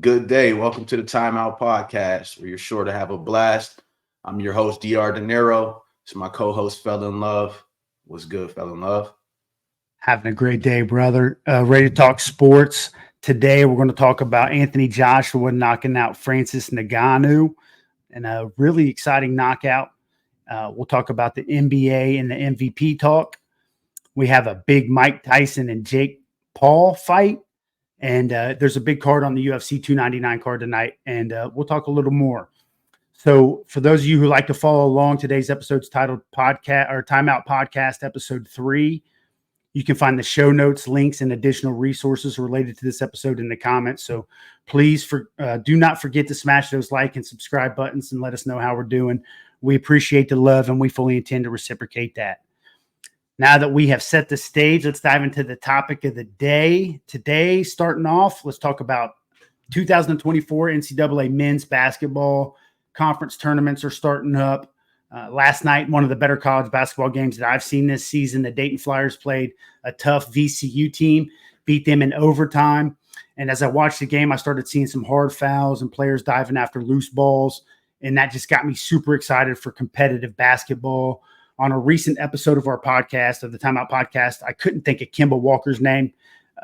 Good day. Welcome to the Timeout podcast, where you're sure to have a blast. I'm your host, Dr. De Niro. It's my co-host, Fell in Love. What's good, Fell in Love? Having a great day, brother. Ready to talk sports. Today, we're going to talk about Anthony Joshua knocking out Francis Ngannou and a really exciting knockout. We'll talk about the NBA and the MVP talk. We have a big Mike Tyson and Jake Paul fight. And there's a big card on the UFC 299 card tonight. And we'll talk a little more. So, for those of you who like to follow along, today's episode's titled Podcast or Timeout Podcast, Episode 3. You can find the show notes, links, and additional resources related to this episode in the comments. So please do not forget to smash those like and subscribe buttons and let us know how we're doing. We appreciate the love and we fully intend to reciprocate that. Now that we have set the stage, let's dive into the topic of the day. Today, starting off, let's talk about 2024 NCAA men's basketball conference tournaments are starting up. Last night, one of the better college basketball games that I've seen this season, the Dayton Flyers played a tough VCU team, beat them in overtime. And as I watched the game, I started seeing some hard fouls and players diving after loose balls. And that just got me super excited for competitive basketball. On a recent episode of our podcast, of the Timeout Podcast, I couldn't think of Kemba Walker's name,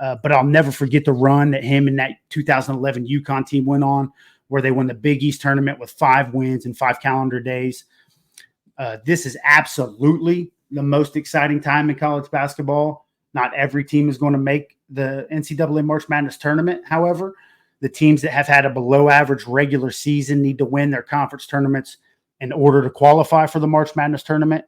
but I'll never forget the run that him and that 2011 UConn team went on, where they won the Big East tournament with 5 wins in 5 calendar days. This is absolutely the most exciting time in college basketball. Not every team is going to make the NCAA March Madness tournament. However, the teams that have had a below average regular season need to win their conference tournaments in order to qualify for the March Madness tournament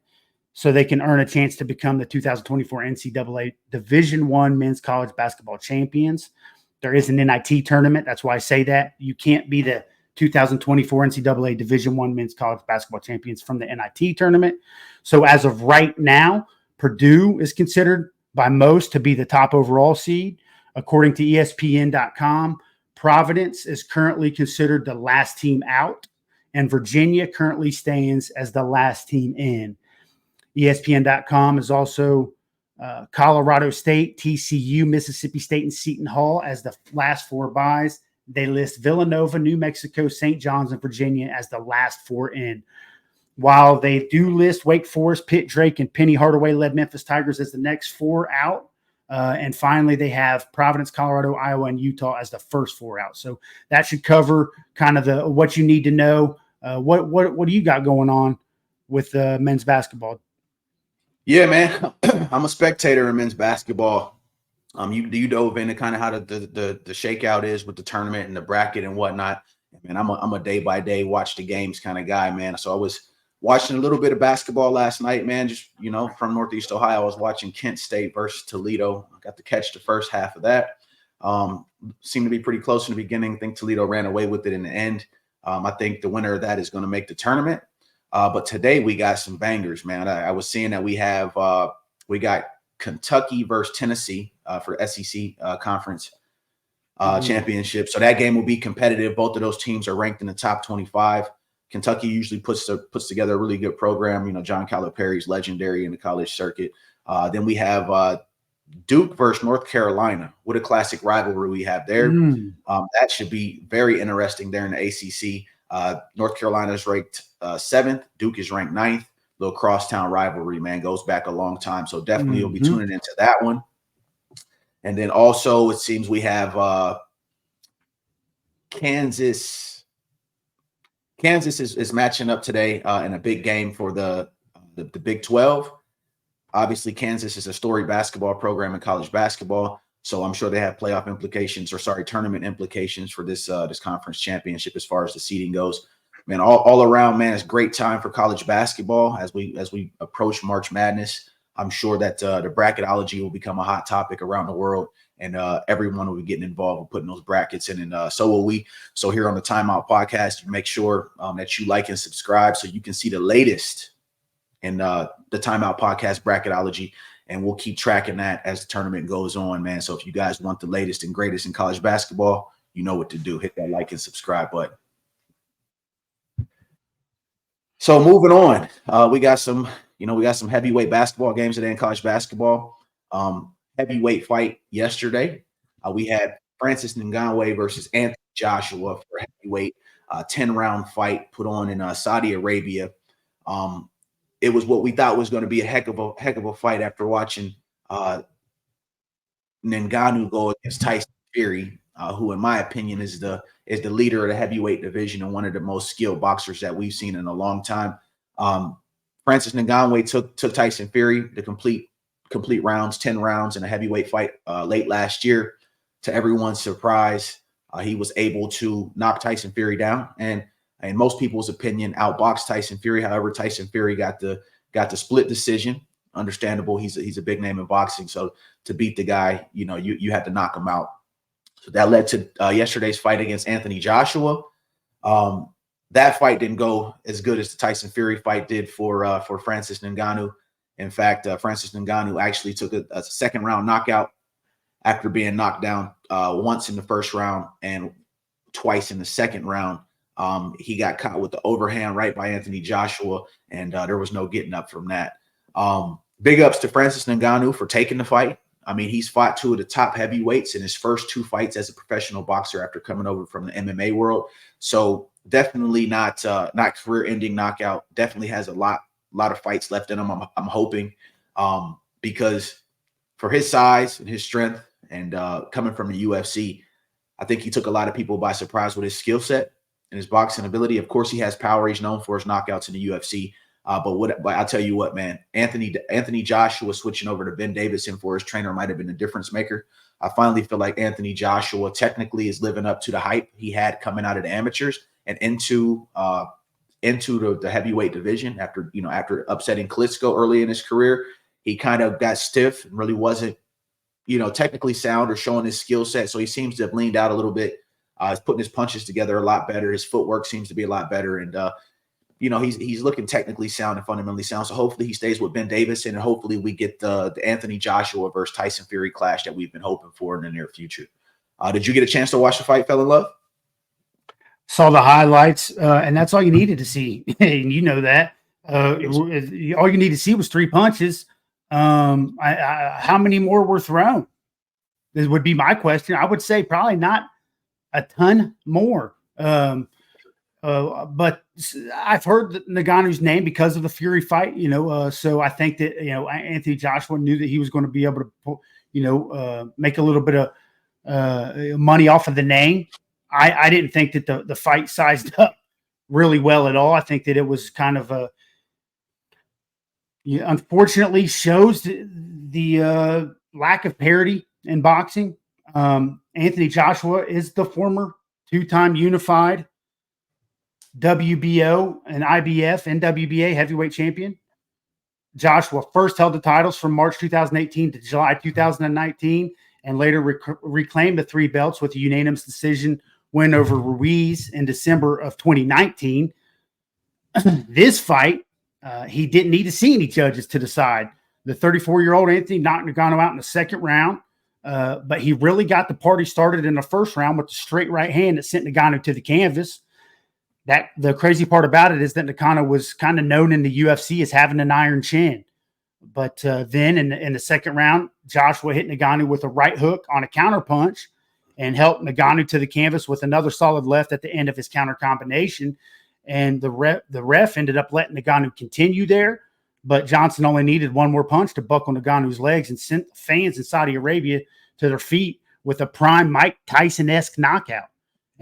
so they can earn a chance to become the 2024 NCAA Division I men's college basketball champions. There is an NIT tournament. That's why I say that. You can't be the 2024 NCAA Division I men's college basketball champions from the NIT tournament. So as of right now, Purdue is considered by most to be the top overall seed. According to ESPN.com, Providence is currently considered the last team out, and Virginia currently stands as the last team in. ESPN.com is also Colorado State, TCU, Mississippi State, and Seton Hall as the last 4 byes. They list Villanova, New Mexico, St. John's, and Virginia as the last 4 in. While they do list Wake Forest, Pitt, Drake, and Penny Hardaway-led Memphis Tigers as the next 4 out. And finally, they have Providence, Colorado, Iowa, and Utah as the first 4 out. So that should cover kind of what you need to know. What do you got going on with men's basketball? Yeah, man. I'm a spectator in men's basketball. You dove into kind of how the shakeout is with the tournament and the bracket and whatnot. Man, I'm a day by day watch the games kind of guy, man. So I was watching a little bit of basketball last night, man. Just from Northeast Ohio, I was watching Kent State versus Toledo. I got to catch the first half of that. Seemed to be pretty close in the beginning. I think Toledo ran away with it in the end. I think the winner of that is going to make the tournament. But today we got some bangers, man. I was seeing that we got Kentucky versus Tennessee for SEC conference championship. So that game will be competitive. Both of those teams are ranked in the top 25. Kentucky usually puts together a really good program. John Calipari's legendary in the college circuit. Then we have Duke versus North Carolina. What a classic rivalry we have there. That should be very interesting there in the ACC. North Carolina is ranked 7th. Duke is ranked 9th. Little crosstown rivalry, man, goes back a long time. So definitely you'll be tuning into that one. And then also it seems we have Kansas. Kansas is matching up today in a big game for the Big 12. Obviously, Kansas is a storied basketball program in college basketball. So I'm sure they have playoff implications tournament implications for this conference championship as far as the seeding goes. Man, all around, man, it's a great time for college basketball as we approach March Madness. I'm sure that the bracketology will become a hot topic around the world, and everyone will be getting involved with putting those brackets in, and so will we. So here on the Timeout Podcast, make sure that you like and subscribe so you can see the latest in the Timeout Podcast bracketology, and we'll keep tracking that as the tournament goes on, man. So if you guys want the latest and greatest in college basketball, you know what to do. Hit that like and subscribe button. So moving on, we got some heavyweight basketball games today in college basketball. Heavyweight fight yesterday. We had Francis Ngannou versus Anthony Joshua for heavyweight, 10-round fight put on in Saudi Arabia. It was what we thought was going to be a heck of a fight after watching Ngannou go against Tyson Fury, who, in my opinion, is the leader of the heavyweight division and one of the most skilled boxers that we've seen in a long time. Francis Ngannou took Tyson Fury the complete rounds, 10 rounds in a heavyweight fight late last year. To everyone's surprise, he was able to knock Tyson Fury down and, in most people's opinion, outbox Tyson Fury. However, Tyson Fury got the split decision. Understandable. He's a big name in boxing. So to beat the guy, you had to knock him out. So that led to yesterday's fight against Anthony Joshua. That fight didn't go as good as the Tyson Fury fight did for Francis Ngannou. In fact, Francis Ngannou actually took a second round knockout after being knocked down once in the first round and twice in the second round. He got caught with the overhand right by Anthony Joshua, and there was no getting up from that. Big ups to Francis Ngannou for taking the fight. I mean, he's fought two of the top heavyweights in his first two fights as a professional boxer after coming over from the MMA world. So definitely not career-ending knockout. Definitely has a lot of fights left in him. I'm hoping because for his size and his strength and coming from the UFC, I think he took a lot of people by surprise with his skill set and his boxing ability. Of course, he has power. He's known for his knockouts in the UFC. But I'll tell you what, man, Anthony Joshua switching over to Ben Davison for his trainer might have been a difference maker. I finally feel like Anthony Joshua technically is living up to the hype he had coming out of the amateurs and into the heavyweight division after upsetting Klitschko early in his career. He kind of got stiff and really wasn't, technically sound or showing his skill set. So he seems to have leaned out a little bit. He's putting his punches together a lot better. His footwork seems to be a lot better. And, he's looking technically sound and fundamentally sound. So hopefully he stays with Ben Davison, and hopefully we get the Anthony Joshua versus Tyson Fury clash that we've been hoping for in the near future. Did you get a chance to watch the fight, Fell in Love? Saw the highlights, and that's all you needed to see. And you know that. All you need to see was 3 punches. How many more were thrown? This would be my question. I would say probably not a ton more. But I've heard Ngannou's name because of the Fury fight, so I think that, Anthony Joshua knew that he was going to be able to, make a little bit of money off of the name. I didn't think that the fight sized up really well at all. I think that it was kind of unfortunately shows the lack of parity in boxing. Anthony Joshua is the former 2-time unified WBO and IBF and WBA heavyweight champion. Joshua first held the titles from March 2018 to July 2019, and later reclaimed the 3 belts with a unanimous decision win over Ruiz in December of 2019. This fight, he didn't need to see any judges to decide. The 34-year-old Anthony knocked Ngannou out in the second round, but he really got the party started in the first round with the straight right hand that sent Ngannou to the canvas. The crazy part about it is that Ngannou was kind of known in the UFC as having an iron chin. But then in the second round, Joshua hit Ngannou with a right hook on a counter punch and helped Ngannou to the canvas with another solid left at the end of his counter combination. And the ref ended up letting Ngannou continue there. But Johnson only needed one more punch to buckle Ngannou's legs and sent fans in Saudi Arabia to their feet with a prime Mike Tyson-esque knockout.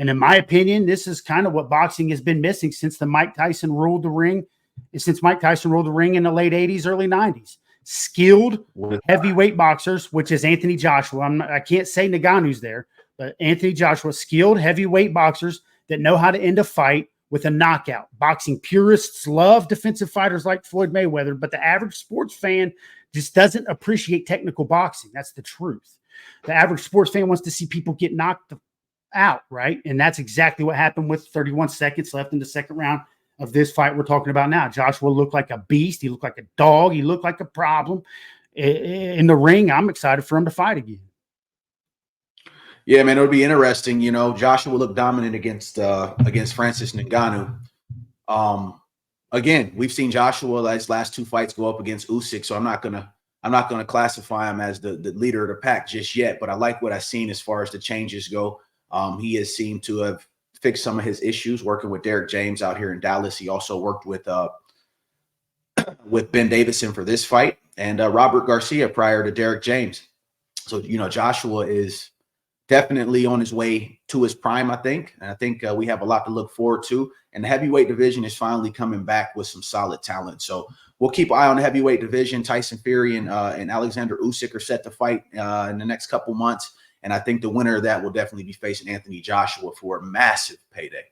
And in my opinion, this is kind of what boxing has been missing since Mike Tyson ruled the ring in the late 80s, early 90s. Skilled heavyweight boxers, which is Anthony Joshua. I can't say Ngannou's there, but Anthony Joshua, skilled heavyweight boxers that know how to end a fight with a knockout. Boxing purists love defensive fighters like Floyd Mayweather, but the average sports fan just doesn't appreciate technical boxing. That's the truth. The average sports fan wants to see people get knocked out, right? And that's exactly what happened with 31 seconds left in the second round of this fight we're talking about now. Joshua looked like a beast. He looked like a dog. He looked like a problem in the ring. I'm excited for him to fight again. Yeah, man, it'll be interesting. Joshua looked dominant against Francis Ngannou. Again, we've seen Joshua his last 2 fights go up against Usyk, so I'm not gonna classify him as the leader of the pack just yet. But I like what I've seen as far as the changes go. He has seemed to have fixed some of his issues working with Derek James out here in Dallas. He also worked with Ben Davison for this fight, and Robert Garcia prior to Derek James. So, Joshua is definitely on his way to his prime, I think. And I think we have a lot to look forward to. And the heavyweight division is finally coming back with some solid talent. So we'll keep an eye on the heavyweight division. Tyson Fury and Alexander Usyk are set to fight in the next couple months. And I think the winner of that will definitely be facing Anthony Joshua for a massive payday.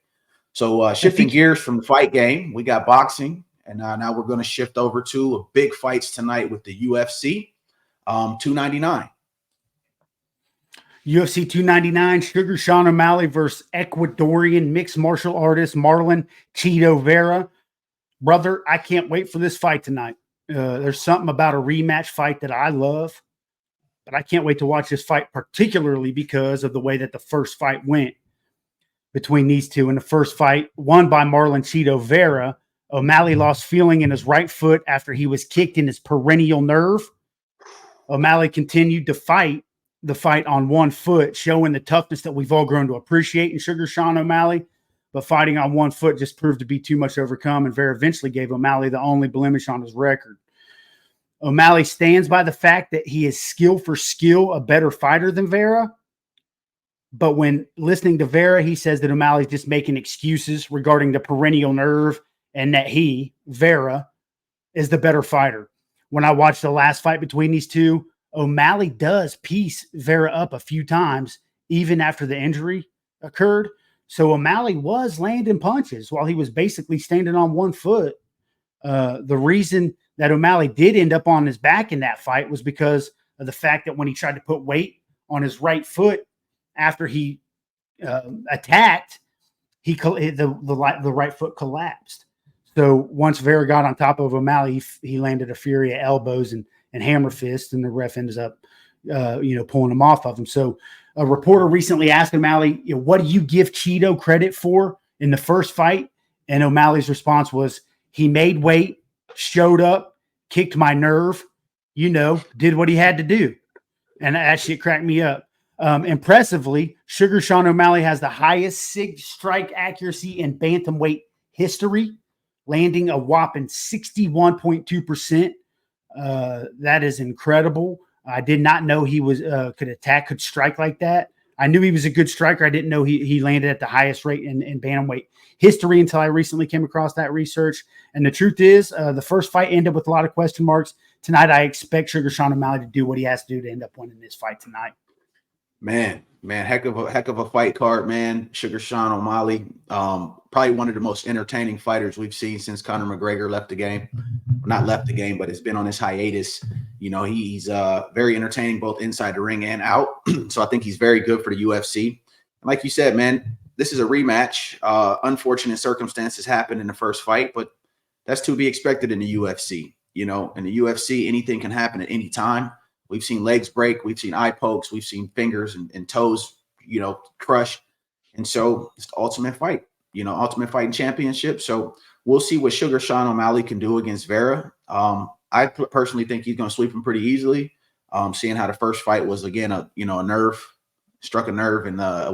So shifting gears from the fight game, we got boxing. And now we're going to shift over to big fights tonight with the UFC 299. UFC 299, Sugar Sean O'Malley versus Ecuadorian mixed martial artist Marlon Cheeto Vera. Brother, I can't wait for this fight tonight. There's something about a rematch fight that I love, but I can't wait to watch this fight, particularly because of the way that the first fight went between these two. In the first fight, won by Marlon Cheeto Vera, O'Malley lost feeling in his right foot after he was kicked in his perennial nerve. O'Malley continued to fight the fight on one foot, showing the toughness that we've all grown to appreciate in Sugar Sean O'Malley. But fighting on one foot just proved to be too much to overcome, and Vera eventually gave O'Malley the only blemish on his record. O'Malley stands by the fact that he is skill for skill a better fighter than Vera. But when listening to Vera, he says that O'Malley's just making excuses regarding the perennial nerve and that he, Vera, is the better fighter. When I watched the last fight between these two, O'Malley does piece Vera up a few times, even after the injury occurred. So O'Malley was landing punches while he was basically standing on one foot. The reason that O'Malley did end up on his back in that fight was because of the fact that when he tried to put weight on his right foot after he attacked, the right foot collapsed. So once Vera got on top of O'Malley, he landed a fury of elbows and hammer fists, and the ref ends up, pulling him off of him. So a reporter recently asked O'Malley, what do you give Cheeto credit for in the first fight? And O'Malley's response was, he made weight, showed up, kicked my nerve, did what he had to do. And that shit cracked me up. Impressively, Sugar Sean O'Malley has the highest strike accuracy in bantamweight history, landing a whopping 61.2%. That is incredible. I did not know he was could strike like that. I knew he was a good striker. I didn't know he landed at the highest rate in bantamweight history until I recently came across that research. And the truth is, the first fight ended with a lot of question marks. Tonight, I expect Sugar Sean O'Malley to do what he has to do to end up winning this fight tonight. Man, heck of a fight card, man. Sugar Sean O'Malley, probably one of the most entertaining fighters we've seen since Conor McGregor left the game. Not left the game, but it's been on his hiatus. He's very entertaining both inside the ring and out. So I think he's very good for the UFC. And like you said, man, this is a rematch. Unfortunate circumstances happened in the first fight, but that's to be expected in the UFC. In the UFC, anything can happen at any time. We've seen legs break. We've seen eye pokes. We've seen fingers and toes, crush. And so it's the ultimate fight, ultimate fighting championship. So we'll see what Sugar Sean O'Malley can do against Vera. I personally think he's going to sweep him pretty easily. Seeing how the first fight was, again, a nerve, struck a nerve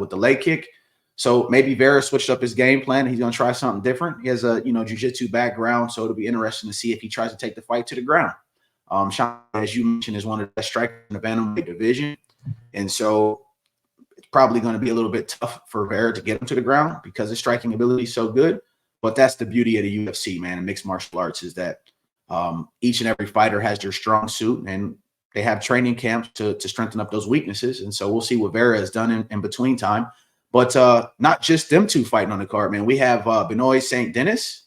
with the leg kick. So maybe Vera switched up his game plan. He's going to try something different. He has a, jiu-jitsu background. So it'll be interesting to see if he tries to take the fight to the ground. Sean, as you mentioned, is one of the best strikers in the bantamweight division. And so it's probably going to be a little bit tough for Vera to get him to the ground because his striking ability is so good. But that's the beauty of the UFC, man, and mixed martial arts is that each and every fighter has their strong suit, and they have training camps to strengthen up those weaknesses. And so we'll see what Vera has done in between time. But not just them two fighting on the card, man. We have Benoit St. Denis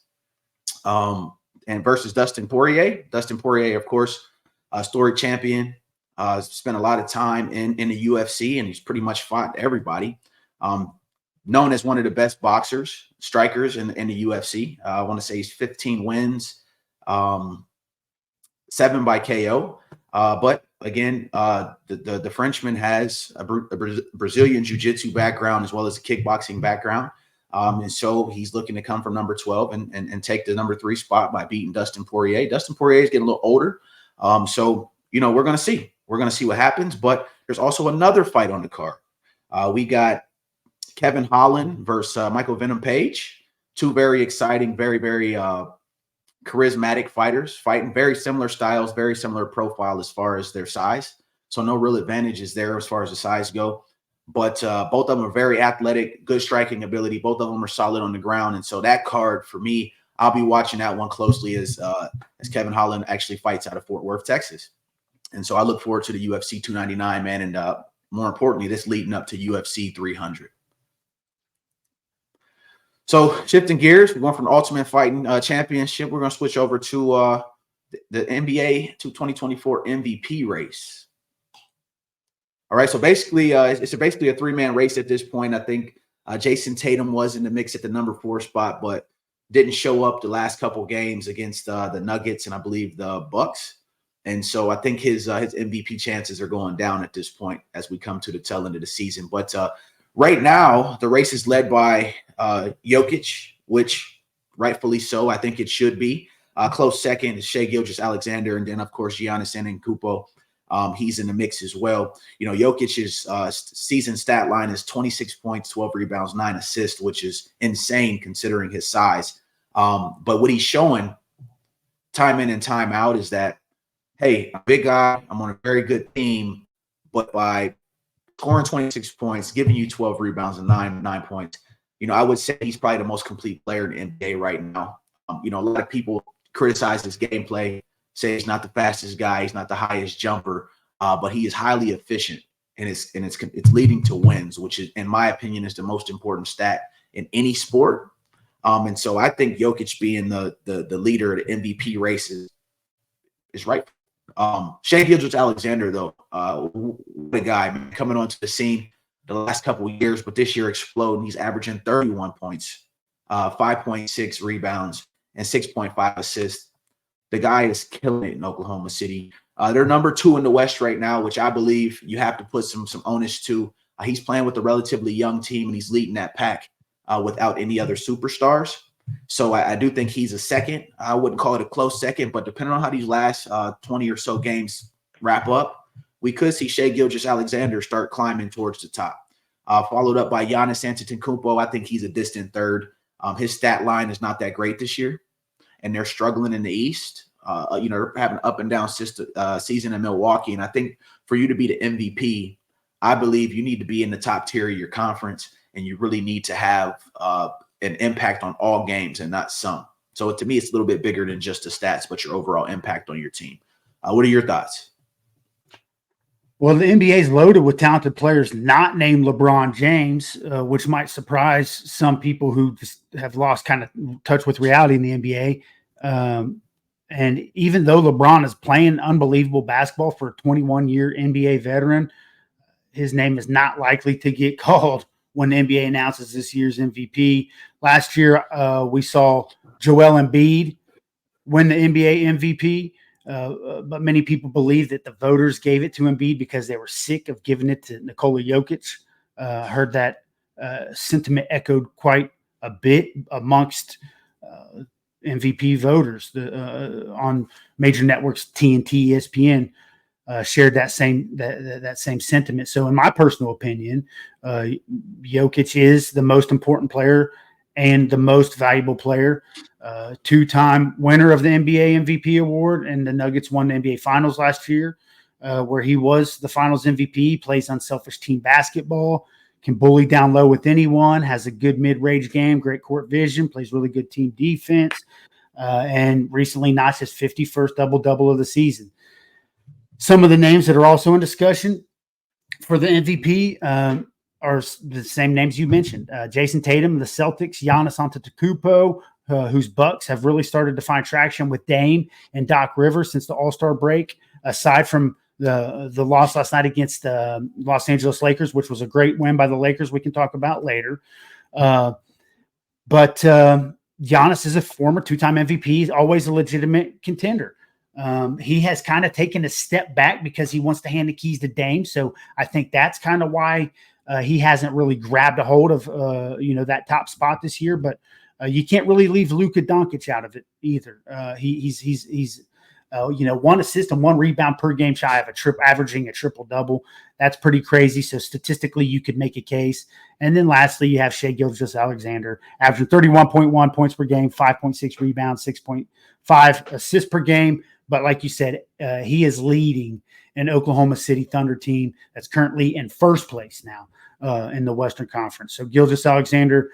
and versus Dustin Poirier. Dustin Poirier, of course, storied champion, spent a lot of time in the UFC, and he's pretty much fought everybody. Known as one of the best boxers, strikers in the UFC. I want to say he's 15 wins, 7 by KO. But again, the Frenchman has a Brazilian jiu-jitsu background as well as a kickboxing background. And so he's looking to come from number 12 and take the number 3 spot by beating Dustin Poirier. Dustin Poirier is getting a little older. So, we're going to see. We're going to see what happens. But there's also another fight on the card. We got Kevin Holland versus Michael Venom Page. Two very exciting, very, very charismatic fighters fighting very similar styles, very similar profile as far as their size. So no real advantages there as far as the size go. But both of them are very athletic, good striking ability. Both of them are solid on the ground. And so that card for me, I'll be watching that one closely as Kevin Holland actually fights out of Fort Worth, Texas. And so I look forward to the UFC 299, man. And more importantly, this leading up to UFC 300. So shifting gears, we're going from the Ultimate Fighting Championship. We're going to switch over to the NBA 2024 MVP race. All right, so basically, it's basically a three-man race at this point. I think Jason Tatum was in the mix at the number 4 spot, but didn't show up the last couple games against the Nuggets and I believe the Bucks. And so I think his MVP chances are going down at this point as we come to the tail end of the season. But right now, the race is led by Jokic, which rightfully so, I think it should be. Close second is Shai Gilgeous-Alexander, and then, of course, Giannis Antetokounmpo. He's in the mix as well. You know, Jokic's season stat line is 26 points, 12 rebounds, 9 assists, which is insane considering his size. But what he's showing time in and time out is that, hey, I'm a big guy, I'm on a very good team, but by scoring 26 points, giving you 12 rebounds and 9 points, you know, I would say he's probably the most complete player in the NBA right now. You know, a lot of people criticize his gameplay, say he's not the fastest guy, he's not the highest jumper, but he is highly efficient, and it's leading to wins, which is, in my opinion, is the most important stat in any sport. And so I think Jokic being the leader of the MVP race is right. Shai Gilgeous-Alexander, though, what a guy, man, coming onto the scene the last couple of years, but this year exploding. He's averaging 31 points, 5.6 rebounds, and 6.5 assists. The guy is killing it in Oklahoma City. They're number 2 in the West right now, which I believe you have to put some onus to. He's playing with a relatively young team, and he's leading that pack without any other superstars. So I do think he's a second. I wouldn't call it a close second, but depending on how these last 20 or so games wrap up, we could see Shai Gilgeous-Alexander start climbing towards the top. Followed up by Giannis Antetokounmpo. I think he's a distant third. His stat line is not that great this year, and they're struggling in the East. You know, they're having an up and down season in Milwaukee. And I think for you to be the MVP, I believe you need to be in the top tier of your conference, and you really need to have an impact on all games and not some. So to me, it's a little bit bigger than just the stats, but your overall impact on your team. What are your thoughts? Well, the NBA is loaded with talented players not named LeBron James, which might surprise some people who just have lost kind of touch with reality in the NBA. And even though LeBron is playing unbelievable basketball for a 21-year NBA veteran, his name is not likely to get called when the NBA announces this year's MVP. Last year, we saw Joel Embiid win the NBA MVP. But many people believe that the voters gave it to Embiid because they were sick of giving it to Nikola Jokic. Heard that sentiment echoed quite a bit amongst MVP voters on major networks. TNT, ESPN shared that same sentiment. So, in my personal opinion, Jokic is the most important player and the most valuable player. 2-time winner of the NBA MVP award, and the Nuggets won the NBA Finals last year, where he was the Finals MVP. Plays unselfish team basketball, can bully down low with anyone, has a good mid-range game, great court vision, plays really good team defense, and recently notched his 51st double-double of the season. Some of the names that are also in discussion for the MVP are the same names you mentioned. Jason Tatum, the Celtics, Giannis Antetokounmpo, whose Bucks have really started to find traction with Dame and Doc Rivers since the All-Star break, aside from the loss last night against the Los Angeles Lakers, which was a great win by the Lakers we can talk about later. But Giannis is a former 2-time MVP. He's always a legitimate contender. He has kind of taken a step back because he wants to hand the keys to Dame. So I think that's kind of why he hasn't really grabbed a hold of, that top spot this year. But you can't really leave Luka Doncic out of it either. He's 1 assist and 1 rebound per game, shy of averaging a triple-double. That's pretty crazy. So statistically, you could make a case. And then lastly, you have Shai Gilgeous-Alexander averaging 31.1 points per game, 5.6 rebounds, 6.5 assists per game. But like you said, he is leading an Oklahoma City Thunder team that's currently in first place now in the Western Conference. So Gilgeous-Alexander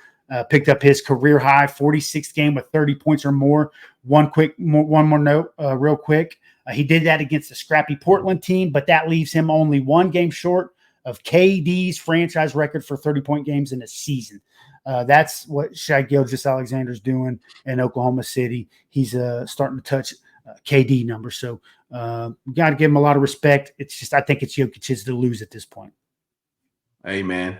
picked up his career high 46th game with 30 points or more. One more note real quick. He did that against the scrappy Portland team, but that leaves him only 1 game short of KD's franchise record for 30-point games in a season. That's what Shai Gilgeous-Alexander's doing in Oklahoma City. He's starting to touch KD numbers. So we got to give him a lot of respect. It's just, I think it's Jokic's to lose at this point. Hey, man.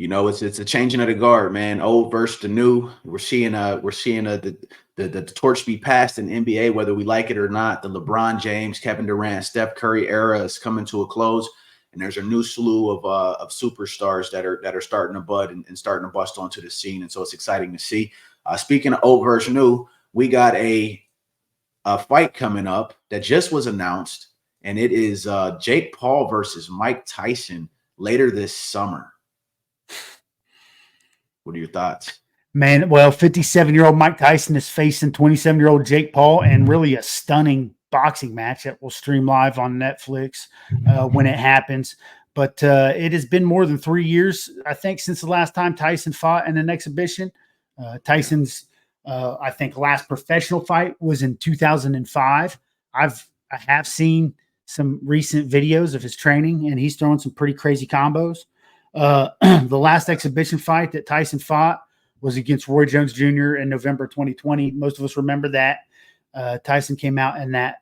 It's a changing of the guard, man. Old versus the new. We're seeing the torch be passed in NBA, whether we like it or not. The LeBron James, Kevin Durant, Steph Curry era is coming to a close, and there's a new slew of superstars that are starting to bud and starting to bust onto the scene, and so it's exciting to see. Speaking of old versus new, we got a fight coming up that just was announced, and it is Jake Paul versus Mike Tyson later this summer. What are your thoughts? Man, well, 57-year-old Mike Tyson is facing 27-year-old Jake Paul, and really a stunning boxing match that will stream live on Netflix when it happens. But it has been more than 3 years, I think, since the last time Tyson fought in an exhibition. Tyson's, I think, last professional fight was in 2005. I have seen some recent videos of his training, and he's throwing some pretty crazy combos. The last exhibition fight that Tyson fought was against Roy Jones Jr. in November 2020. Most of us remember that. Tyson came out in that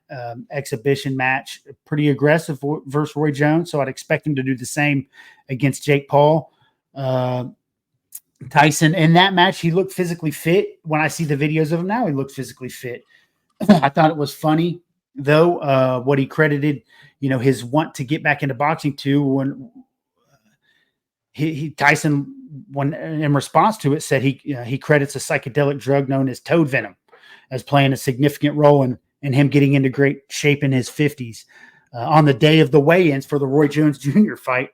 exhibition match pretty aggressive versus Roy Jones, so I'd expect him to do the same against Jake Paul. Tyson, in that match, he looked physically fit. When I see the videos of him now, he looks physically fit. I thought it was funny, though, what he credited, his want to get back into boxing to when Tyson, when in response to it, said he credits a psychedelic drug known as toad venom as playing a significant role in him getting into great shape in his 50s. On the day of the weigh-ins for the Roy Jones Jr. fight,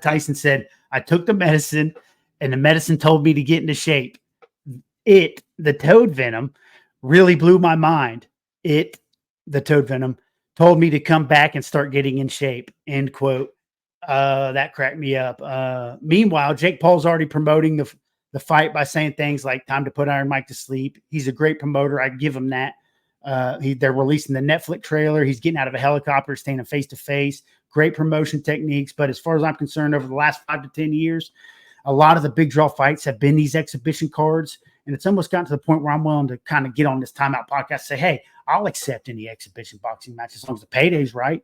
Tyson said, "I took the medicine, and the medicine told me to get into shape. The toad venom, really blew my mind. The toad venom, told me to come back and start getting in shape," end quote. That cracked me up. Meanwhile, Jake Paul's already promoting the fight by saying things like "time to put Iron Mike to sleep." He's a great promoter. I give him that. They're releasing the Netflix trailer. He's getting out of a helicopter, standing face to face. Great promotion techniques. But as far as I'm concerned, over the last 5 to 10 years, a lot of the big draw fights have been these exhibition cards. And it's almost gotten to the point where I'm willing to kind of get on this Timeout podcast and say, hey, I'll accept any exhibition boxing match as long as the payday's right.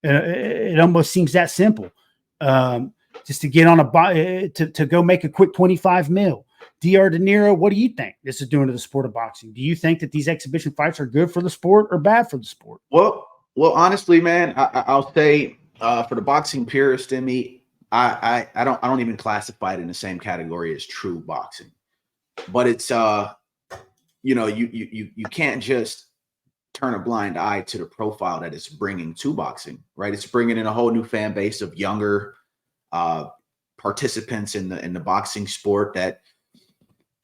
It almost seems that simple. Just to get on to go make a quick 25 mil. Dr. De Niro, what do you think this is doing to the sport of boxing? Do you think that these exhibition fights are good for the sport or bad for the sport? Well, honestly, man, I'll say for the boxing purist in me, I don't even classify it in the same category as true boxing. But it's you can't just turn a blind eye to the profile that it's bringing to boxing, right? It's bringing in a whole new fan base of younger participants in the boxing sport that,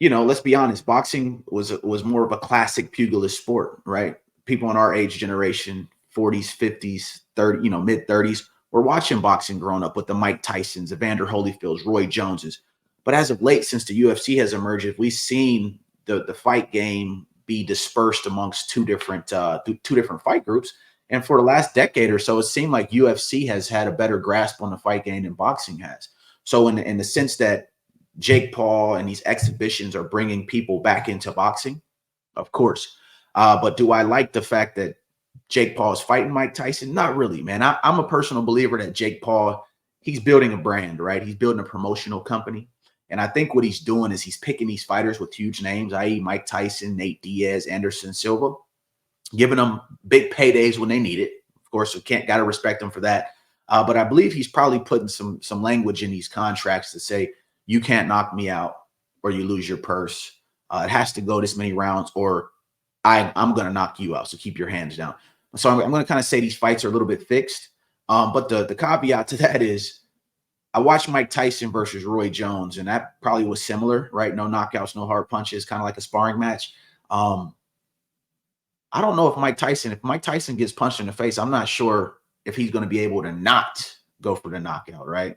let's be honest, boxing was more of a classic pugilist sport, right? People in our age generation, 40s, 50s, 30, mid 30s, were watching boxing growing up with the Mike Tysons, Evander Holyfields, Roy Joneses. But as of late, since the UFC has emerged, we've seen the fight game be dispersed amongst two different fight groups. And for the last decade or so, it seemed like UFC has had a better grasp on the fight game than boxing has. So in the sense that Jake Paul and these exhibitions are bringing people back into boxing, of course. But do I like the fact that Jake Paul is fighting Mike Tyson? Not really, man. I'm a personal believer that Jake Paul, he's building a brand, right? He's building a promotional company. And I think what he's doing is he's picking these fighters with huge names, i.e. Mike Tyson, Nate Diaz, Anderson Silva, giving them big paydays when they need it. Of course, got to respect them for that. But I believe he's probably putting some language in these contracts to say, you can't knock me out or you lose your purse. It has to go this many rounds or I'm going to knock you out. So keep your hands down. So I'm going to kind of say these fights are a little bit fixed. But the caveat to that is I watched Mike Tyson versus Roy Jones, and that probably was similar, right? No knockouts, no hard punches, kind of like a sparring match. I don't know if Mike Tyson gets punched in the face, I'm not sure if he's going to be able to not go for the knockout, right?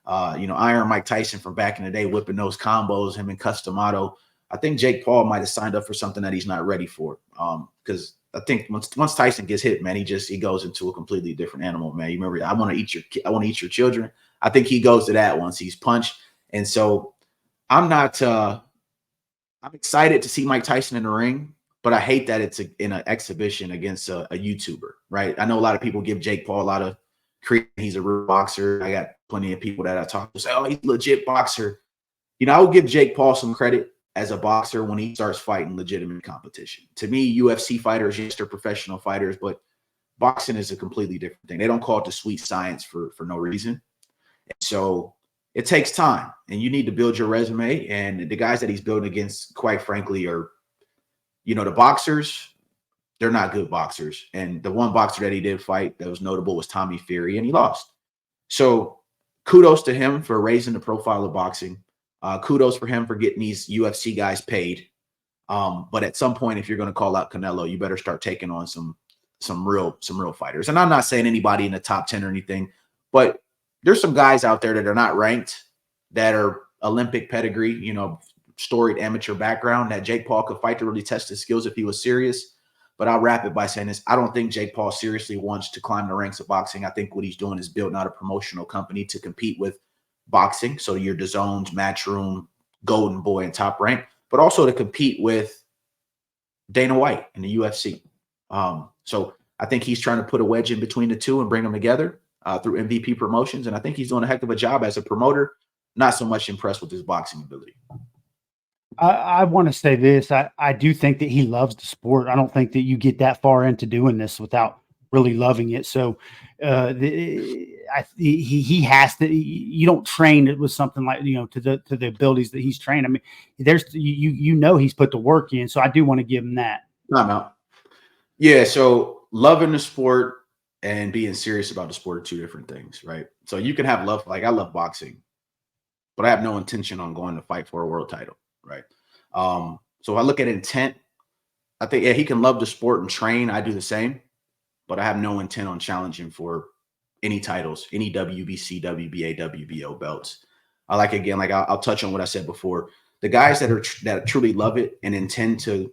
Iron Mike Tyson from back in the day, whipping those combos, him and Customato. I think Jake Paul might have signed up for something that he's not ready for. Because I think once Tyson gets hit, man, he goes into a completely different animal, man. You remember, I want to eat your children. I think he goes to that once he's punched. And so I'm excited to see Mike Tyson in the ring, but I hate that it's in an exhibition against a YouTuber, right? I know a lot of people give Jake Paul a lot of credit. He's a real boxer. I got plenty of people that I talk to say, oh, he's a legit boxer. I will give Jake Paul some credit as a boxer when he starts fighting legitimate competition. To me, UFC fighters, yes, they're professional fighters, but boxing is a completely different thing. They don't call it the sweet science for no reason. And so it takes time, and you need to build your resume. And the guys that he's building against, quite frankly, are, the boxers, they're not good boxers. And the one boxer that he did fight that was notable was Tommy Fury, and he lost. So kudos to him for raising the profile of boxing. Kudos for him for getting these UFC guys paid. But at some point, if you're going to call out Canelo, you better start taking on some real fighters. And I'm not saying anybody in the top 10 or anything, but there's some guys out there that are not ranked, that are Olympic pedigree, storied amateur background, that Jake Paul could fight to really test his skills if he was serious. But I'll wrap it by saying this. I don't think Jake Paul seriously wants to climb the ranks of boxing. I think what he's doing is building out a promotional company to compete with boxing. So your DAZNs, Matchroom, Golden Boy, and Top Rank, but also to compete with Dana White and the UFC. So I think he's trying to put a wedge in between the two and bring them together through MVP Promotions. And I think he's doing a heck of a job as a promoter. Not so much impressed with his boxing ability. I want to say this. I do think that he loves the sport. I don't think that you get that far into doing this without really loving it. So he has to. You don't train it with something like to the abilities that he's trained. I mean, there's he's put the work in. So I do want to give him that. Timeout. Yeah. So loving the sport and being serious about the sport are two different things, right? So you can have love. Like, I love boxing, but I have no intention on going to fight for a world title. Right. So if I look at intent, I think, he can love the sport and train. I do the same, but I have no intent on challenging for any titles, any WBC, WBA, WBO belts. I'll touch on what I said before. The guys that truly love it and intend to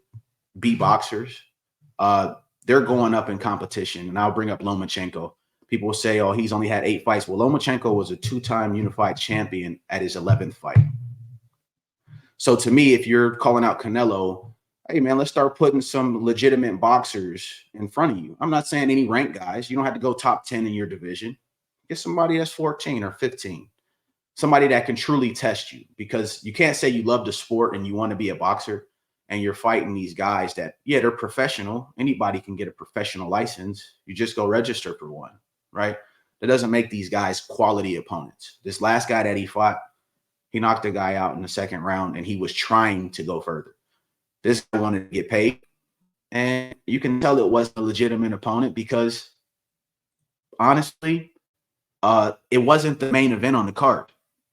be boxers, they're going up in competition. And I'll bring up Lomachenko. People will say, oh, he's only had 8 fights. Well, Lomachenko was a 2-time unified champion at his 11th fight. So to me, if you're calling out Canelo, hey, man, let's start putting some legitimate boxers in front of you. I'm not saying any ranked guys. You don't have to go top 10 in your division. Get somebody that's 14 or 15, somebody that can truly test you, because you can't say you love the sport and you want to be a boxer and you're fighting these guys that, yeah, they're professional. Anybody can get a professional license. You just go register for one, right? That doesn't make these guys quality opponents. This last guy that he fought, he knocked a guy out in the second round, and he was trying to go further. This guy wanted to get paid, and you can tell it wasn't a legitimate opponent because, honestly, it wasn't the main event on the card.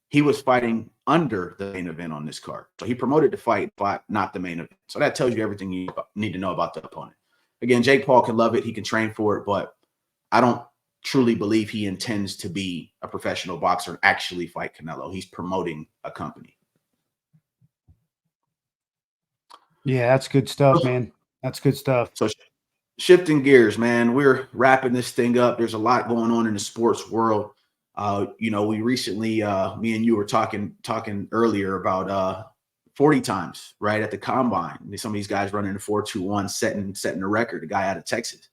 He was fighting under the main event on this card. So he promoted the fight, but not the main event. So that tells you everything you need to know about the opponent. Again, Jake Paul can love it. He can train for it, but I don't truly believe he intends to be a professional boxer and actually fight Canelo. He's promoting a company. Yeah, that's good stuff, man. That's good stuff. So shifting gears, man, we're wrapping this thing up. There's a lot going on in the sports world. We recently, me and you were talking earlier about 40 times, right, at the combine. Some of these guys running the 4.21, setting the record. The guy out of Texas.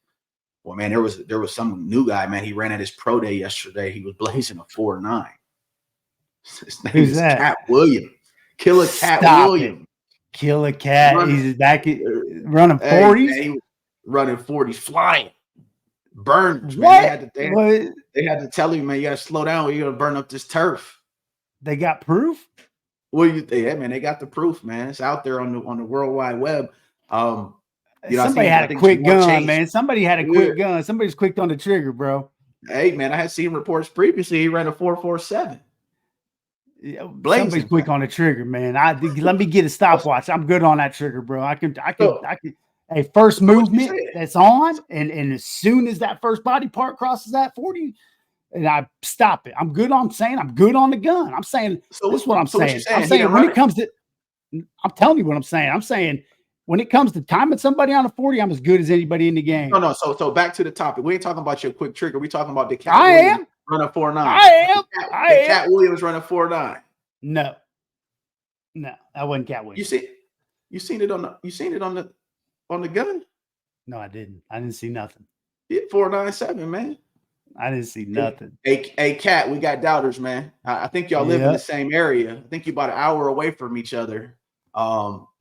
Well, man, there was some new guy, man. He ran at his pro day yesterday. He was blazing a 4.9. His name Who's is that? Cat Williams. Killer Cat Williams. Killer Cat. He's back at running 40s. He was running 40s, flying. Burned. What? They had to tell him, man, you got to slow down or you're going to burn up this turf. They got proof? What do you think? Yeah, man, they got the proof, man. It's out there on the World Wide Web. You know, Somebody I had a think quick Jamar gun, Chase. man. Somebody had a Yeah. quick gun. Somebody's quick on the trigger, bro. Hey, man, I had seen reports previously. He ran a 4.47. Somebody's Blazing quick fast. on the trigger, man. Let me get a stopwatch. I'm good on that trigger, bro. I can. So, Hey, first so what you movement saying? that's on, and as soon as that first body part crosses that 40, and I stop it. I'm good on saying I'm good on the gun. I'm saying this is what I'm So what you saying. I'm saying? He saying didn't when run it it? comes to, I'm telling you what I'm saying. I'm saying when it comes to timing somebody on a 40, I'm as good as anybody in the game. No. So back to the topic. We ain't talking about your quick trigger. We talking about the Cat I Williams am. run a 4.9. I am. I The am. Cat Williams run a 4.9. No, no, that wasn't Cat You Williams. see, you seen it on the gun. No, I didn't. I didn't see nothing. 4.97, man. I didn't see Hey, nothing. hey, Cat, we got doubters, man. I think y'all live in the Yeah. same area. I think you're about an hour away from each other.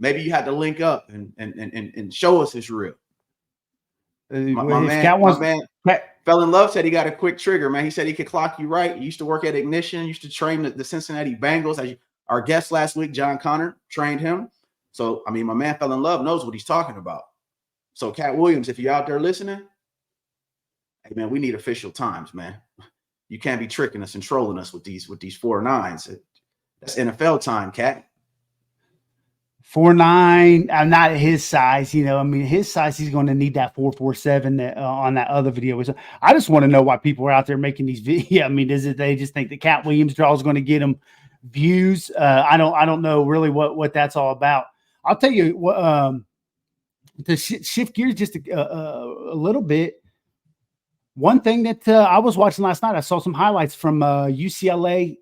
Maybe you had to link up and show us it's real. My If man, Cat my wants, man fell in love, said he got a quick trigger, man. He said he could clock you right. He used to work at Ignition, used to train the Cincinnati Bengals. As our guest last week, John Connor, trained him. So, I mean, my man fell in love, knows what he's talking about. So, Cat Williams, if you're out there listening, hey man, we need official times, man. You can't be tricking us and trolling us with these 4.9s. That's NFL time, Cat. 4.9. I'm not at his size, you know. I mean, his size, he's going to need that 4.47 that, on that other video. So I just want to know why people are out there making these videos. I mean, is it they just think the Cat Williams draw is going to get them views? I don't know really what that's all about. I'll tell you what. To shift gears just a little bit. One thing that I was watching last night, I saw some highlights from UCLA,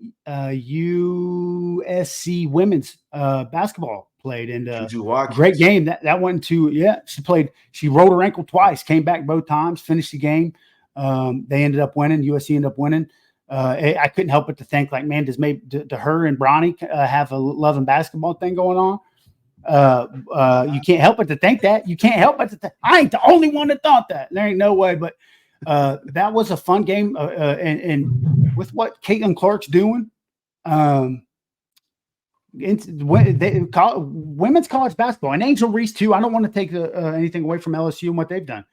USC women's basketball played, and Juju great Watkins. game. That went to she played. She rolled her ankle twice, came back both times, finished the game. They ended up winning. USC ended up winning. I couldn't help but to think, like, man, does her and Bronny have a love and basketball thing going on? You can't help but to think that. You can't help but to think. I ain't the only one that thought that. There ain't no way, but that was a fun game. And with what Caitlin Clark's doing, women's college basketball and Angel Reese too. I don't want to take anything away from LSU and what they've done.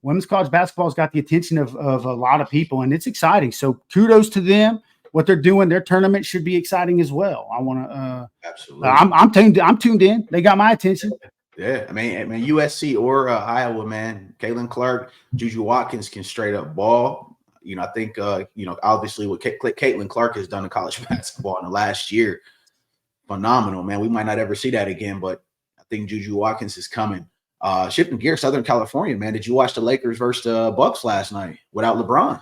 Women's college basketball has got the attention of a lot of people, and it's exciting. So kudos to them. What they're doing, their tournament should be exciting as well. I want to. Absolutely. I'm tuned in. They got my attention. Yeah, I mean, USC or Iowa, man. Caitlin Clark, Juju Watkins can straight up ball. You know, I think obviously what Caitlin Clark has done in college basketball in the last year, phenomenal, man. We might not ever see that again, but I think Juju Watkins is coming. Shifting gears, Southern California, man. Did you watch the Lakers versus the Bucks last night without LeBron?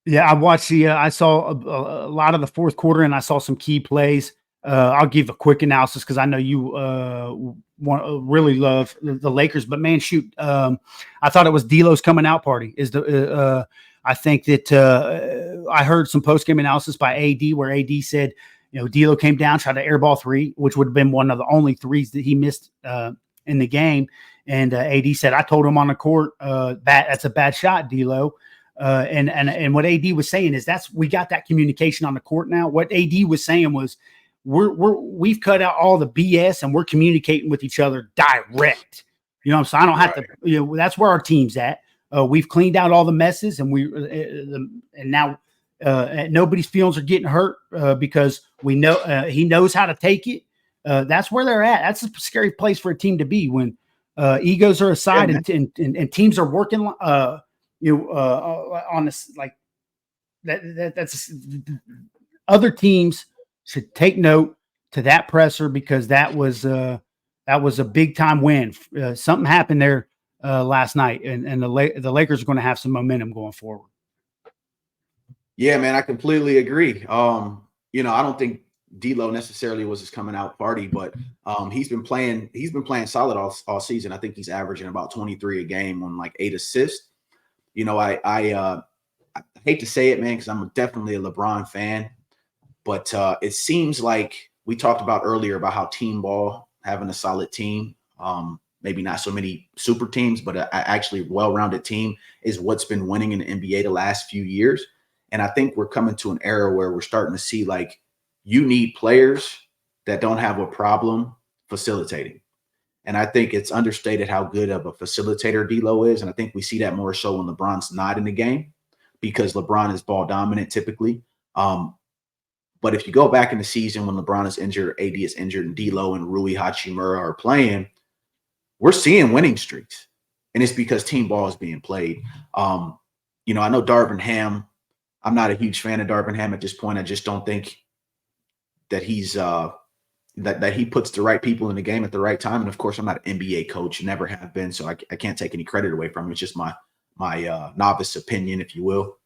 Yeah, I watched I saw a lot of the fourth quarter, and I saw some key plays. I'll give a quick analysis because I know you really love the Lakers. But man, shoot, I thought it was D'Lo's coming out party. I think that I heard some post game analysis by AD where AD said, D'Lo came down, tried to airball three, which would have been one of the only threes that he missed in the game. And AD said, I told him on the court, that's a bad shot, D'Lo. And what AD was saying is we got that communication on the court now. What AD was saying was we've cut out all the BS and we're communicating with each other direct. You know what I'm saying? I don't have to, that's where our team's at. We've cleaned out all the messes and and now nobody's feelings are getting hurt because we know he knows how to take it. That's where they're at. That's a scary place for a team to be when egos are aside and teams are working on this, like that's other teams should take note to that presser because that was a big time win. Something happened there last night, and the Lakers are going to have some momentum going forward. Yeah, man, I completely agree. I don't think D'Lo necessarily was his coming out party, but he's been playing solid all season. I think he's averaging about 23 a game on like 8 assists. I hate to say it, man, because I'm definitely a LeBron fan, but it seems like we talked about earlier about how team ball, having a solid team, maybe not so many super teams, but actually well-rounded team is what's been winning in the NBA the last few years. And I think we're coming to an era where we're starting to see like you need players that don't have a problem facilitating. And I think it's understated how good of a facilitator D'Lo is. And I think we see that more so when LeBron's not in the game, because LeBron is ball dominant typically. But if you go back in the season when LeBron is injured, AD is injured, and D'Lo and Rui Hachimura are playing, we're seeing winning streaks. And it's because team ball is being played. I know Darvin Ham. I'm not a huge fan of Darvin Ham at this point. I just don't think that he's that he puts the right people in the game at the right time. And of course, I'm not an NBA coach, never have been, so I can't take any credit away from him. It's just my novice opinion, if you will.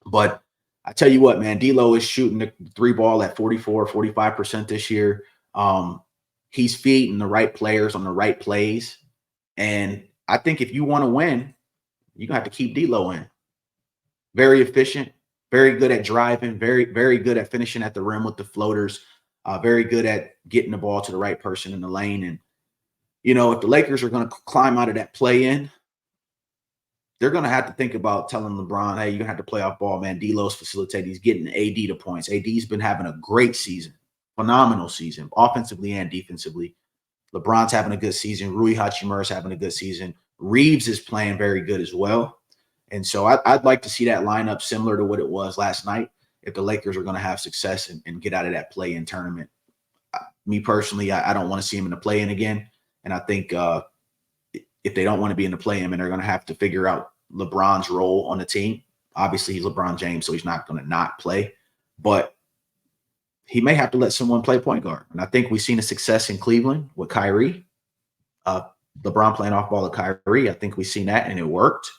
But I tell you what, man, D'Lo is shooting the three ball at 44, 45% this year. He's feeding the right players on the right plays. And I think if you want to win, you're going to have to keep D'Lo in. Very efficient, very good at driving, very, very good at finishing at the rim with the floaters, very good at getting the ball to the right person in the lane. And, if the Lakers are going to climb out of that play-in, they're going to have to think about telling LeBron, hey, you're going to have to play off ball, man. D'Lo's facilitating. He's getting AD to points. AD's been having a great season, phenomenal season, offensively and defensively. LeBron's having a good season. Rui Hachimura's having a good season. Reeves is playing very good as well. And so I'd like to see that lineup similar to what it was last night if the Lakers are going to have success and get out of that play-in tournament. Me personally, I don't want to see him in the play-in again. And I think if they don't want to be in the play-in, they're going to have to figure out LeBron's role on the team. Obviously, he's LeBron James, so he's not going to not play. But he may have to let someone play point guard. And I think we've seen a success in Cleveland with Kyrie. LeBron playing off ball with Kyrie. I think we've seen that, and it worked.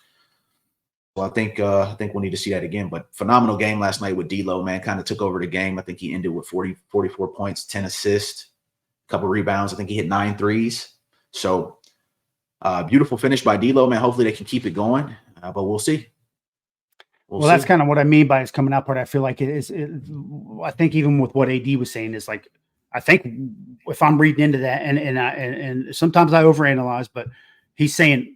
So I think we'll need to see that again. But phenomenal game last night with D'Lo, man. Kind of took over the game. I think he ended with 44 points, 10 assists, a couple rebounds. I think he hit 9 threes. So beautiful finish by D'Lo, man. Hopefully they can keep it going, but we'll see. Well, that's kind of what I mean by his coming out part. I feel like I think even with what AD was saying is like, I think if I'm reading into that, and sometimes I overanalyze, but he's saying,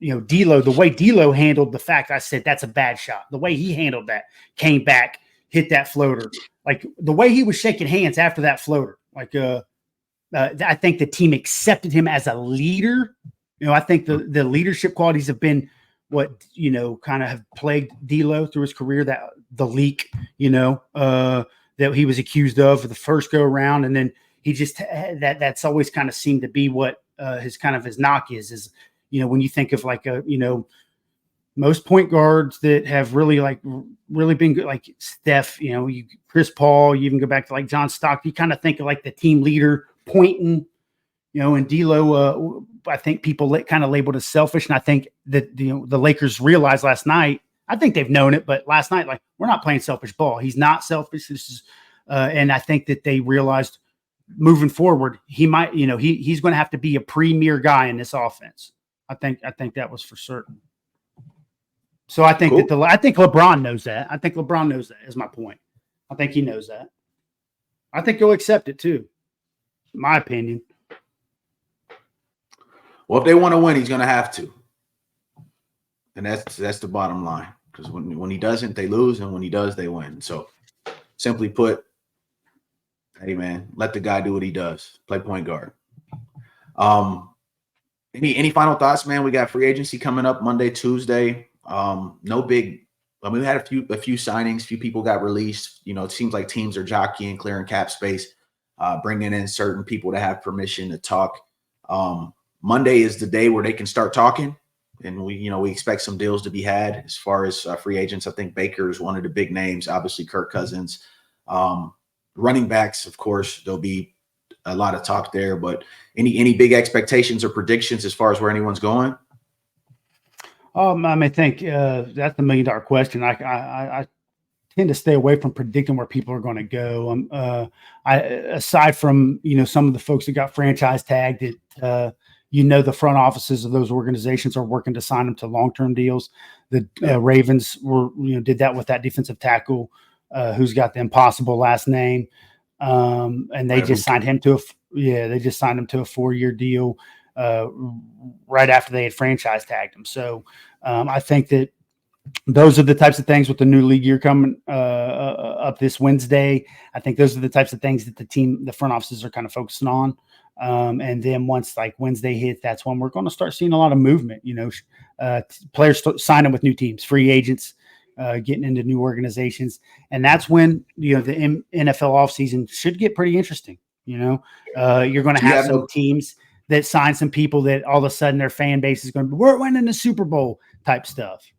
D'Lo, the way D'Lo handled the fact I said that's a bad shot, the way he handled that, came back, hit that floater, like the way he was shaking hands after that floater, like I think the team accepted him as a leader. I think the leadership qualities have been what, kind of have plagued D'Lo through his career, that the leak, that he was accused of for the first go around. And then he just, that's always kind of seemed to be what his knock is, when you think of like most point guards that have really been good, like Steph, Chris Paul, you even go back to like John Stockton, you kind of think of like the team leader pointing, and D'Lo, I think people kind of labeled as selfish. And I think that, the Lakers realized last night, I think they've known it, but last night, like, we're not playing selfish ball. He's not selfish. This is, and I think that they realized moving forward, he might, he's going to have to be a premier guy in this offense. I think that was for certain. So I think cool. I think LeBron knows that. I think LeBron knows that is my point. I think he knows that. I think he'll accept it too. In my opinion. Well, if they want to win, he's going to have to. And that's the bottom line. Because when he doesn't, they lose. And when he does, they win. So simply put, hey, man, let the guy do what he does. Play point guard. Any final thoughts, man? We got free agency coming up Monday, Tuesday. No big. We had a few signings. Few people got released. It seems like teams are jockeying, clearing cap space, bringing in certain people to have permission to talk. Monday is the day where they can start talking, and we expect some deals to be had as far as free agents. I think Baker is one of the big names. Obviously, Kirk Cousins, running backs, of course, there'll be a lot of talk there. But any big expectations or predictions as far as where anyone's going? I think that's the $1 million question. I tend to stay away from predicting where people are going to go. Aside from some of the folks that got franchise tagged, that the front offices of those organizations are working to sign them to long-term deals. The Ravens did that with that defensive tackle who's got the impossible last name, and they just signed him to a 4-year deal right after they had franchise tagged him. So I think that those are the types of things with the new league year coming up this Wednesday. I think those are the types of things that the front offices are kind of focusing on. And then once like Wednesday hits, that's when we're going to start seeing a lot of movement. Players signing with new teams, free agents getting into new organizations, and that's when the NFL offseason should get pretty interesting. You're going to have some teams that sign some people that all of a sudden their fan base is going to be, we're winning the Super Bowl type stuff.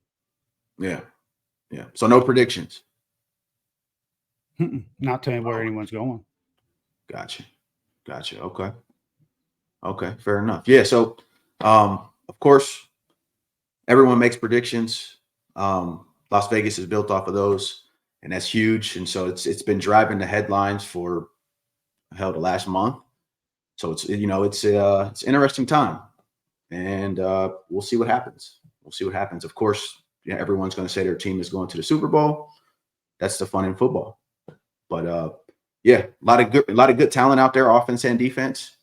Yeah. So no predictions. Not telling where anyone's going. Gotcha. Okay. Fair enough. Yeah. So, of course, everyone makes predictions. Las Vegas is built off of those, and that's huge. And so it's been driving the headlines for the last month. So it's an interesting time, and we'll see what happens. Of course, everyone's going to say their team is going to the Super Bowl. That's the fun in football. But a lot of good talent out there, offense and defense.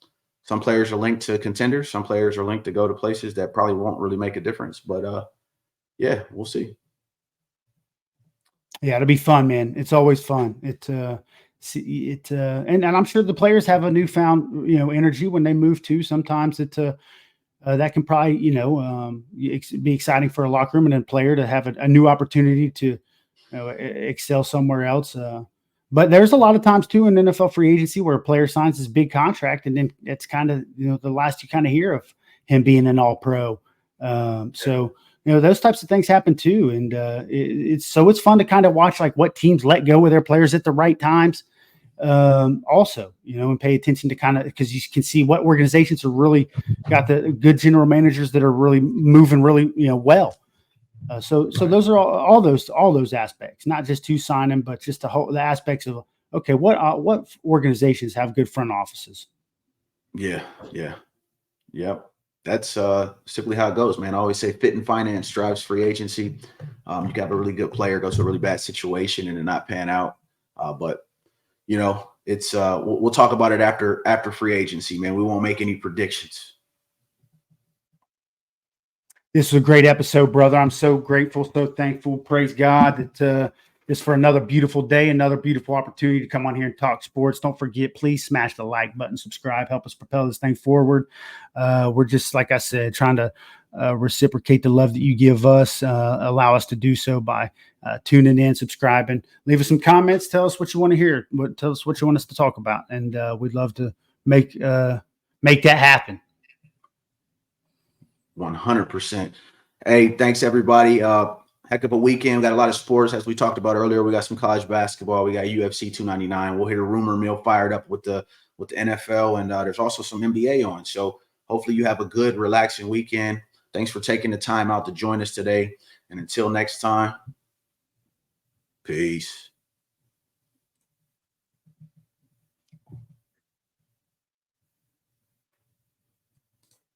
Some players are linked to contenders. Some players are linked to go to places that probably won't really make a difference. But we'll see. Yeah, it'll be fun, man. It's always fun. And I'm sure the players have a newfound energy when they move too. Sometimes that can probably be exciting for a locker room and a player to have a new opportunity to excel somewhere else. But there's a lot of times too in NFL free agency where a player signs this big contract, and then it's kind of the last you kind of hear of him being an all-pro. So those types of things happen too, and it's fun to kind of watch like what teams let go of their players at the right times. Also, and pay attention to kind of because you can see what organizations are really got the good general managers that are really moving really well. So those are all those aspects, not just who signed them, but just the aspects of okay, what organizations have good front offices. Yeah. Yep. That's simply how it goes, man. I always say fit and finance drives free agency. You got a really good player, goes to a really bad situation and it not pan out. But it's we'll talk about it after free agency, man. We won't make any predictions. This was a great episode, brother. I'm so grateful, so thankful. Praise God that just for another beautiful day, another beautiful opportunity to come on here and talk sports. Don't forget, please smash the like button, subscribe, help us propel this thing forward. We're just, like I said, trying to reciprocate the love that you give us. Allow us to do so by tuning in, subscribing, leave us some comments. Tell us what you want to hear. Tell us what you want us to talk about, and we'd love to make that happen. 100%. Hey, thanks everybody. Heck of a weekend. We got a lot of sports, as we talked about earlier. We got some college basketball. We got UFC 299. We'll hit a rumor mill fired up with the NFL, and there's also some NBA on. So hopefully you have a good, relaxing weekend. Thanks for taking the time out to join us today. And until next time, peace.